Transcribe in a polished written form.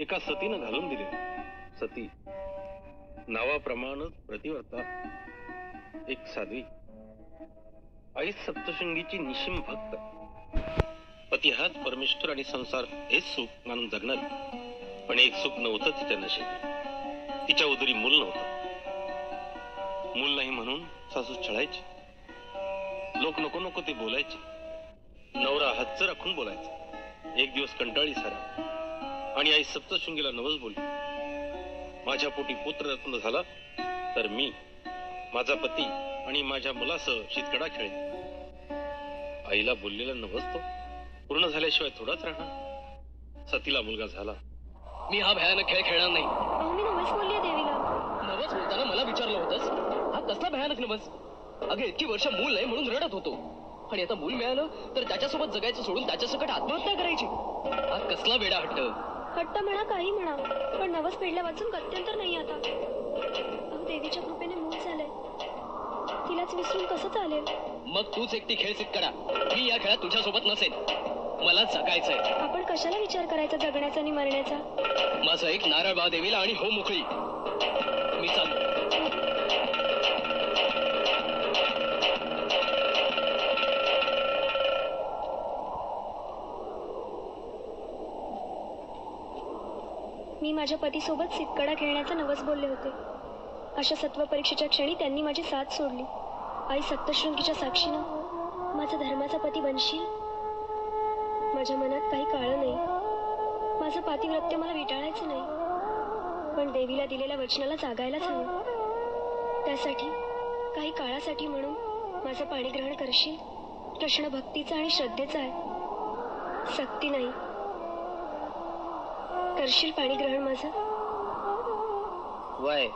एका सतीनं घालून दिले. सती नावाप्रमाणेच प्रतिव्रता, एक साध्वी, आई सप्तशृंगीची निशिम भक्त, पती हाच परमेश्वर आणि संसार हेच सुख मानून जगणारी. पण एक सुख नव्हतं तिच्या नशेत. तिच्या उदरी मूल नव्हतं. मूल नाही म्हणून सासू छळायची. लोक नको नको ते बोलायचे. नवरा हातचं राखून बोलायचा. एक दिवस कंटाळी सारा आणि आई सप्तशृंगीला नवस बोलली, माझ्या पोटी पुत्ररत्न झाला तर मी, माझा पती आणि माझ्या मुलासह शीतकडा खेळेन. आईला बोललेला नवस तो पूर्ण झाल्याशिवाय थोडाच राहणार. सतीला मुलगा झाला. मी हा भयानक खेळ खेळणार नाही. मी नवस बोलली देवीला. नवस बोलताना मला विचारलं होतंस, हा कसला भयानक नवस? अगं इतकी वर्ष मूल नाही म्हणून रडत होतो, आणि आता मूल मिळालं तर त्याच्यासोबत जगायचं सोडून त्याच्यासकट आत्महत्या करायची. हा कसला वेडा हट्ट. हट्ट म्हणा काही म्हणा, पण नवस फेडल्या वाचून गत्यंतर नाही आता. देवीच्या कृपेने मूल झालंय, तिलाच विसरून कसं चालेल? मग तूच एकटी खेळ सिद्धकडा. मी या खेळात तुझ्यासोबत नसेन. मला जगायचंय. आपण कशाला विचार करायचा जगण्याचा आणि मरण्याचा? माझं एक नारळ बा देवीला आणि हो मोकळी. मी चाललो. मी माझ्या पतीसोबत सितकडा खेळण्याचा नवस बोलले होते. अशा सत्व परीक्षेच्या क्षणी त्यांनी माझी साथ सोडली. आई सप्तशृंगीच्या साक्षीनं माझा धर्माचा पती बनशील. माझ्या मनात काही काळं नाही. माझं पातिव्रत्य मला विटाळायचं नाही, पण देवीला दिलेल्या वचनाला जागायलाच हवं. त्यासाठी काही काळासाठी म्हणून माझं पाणीग्रहण करशील. प्रश्न भक्तीचा आणि श्रद्धेचा आहे, सक्ती नाही. करशील पाणीग्रहण माझं? वय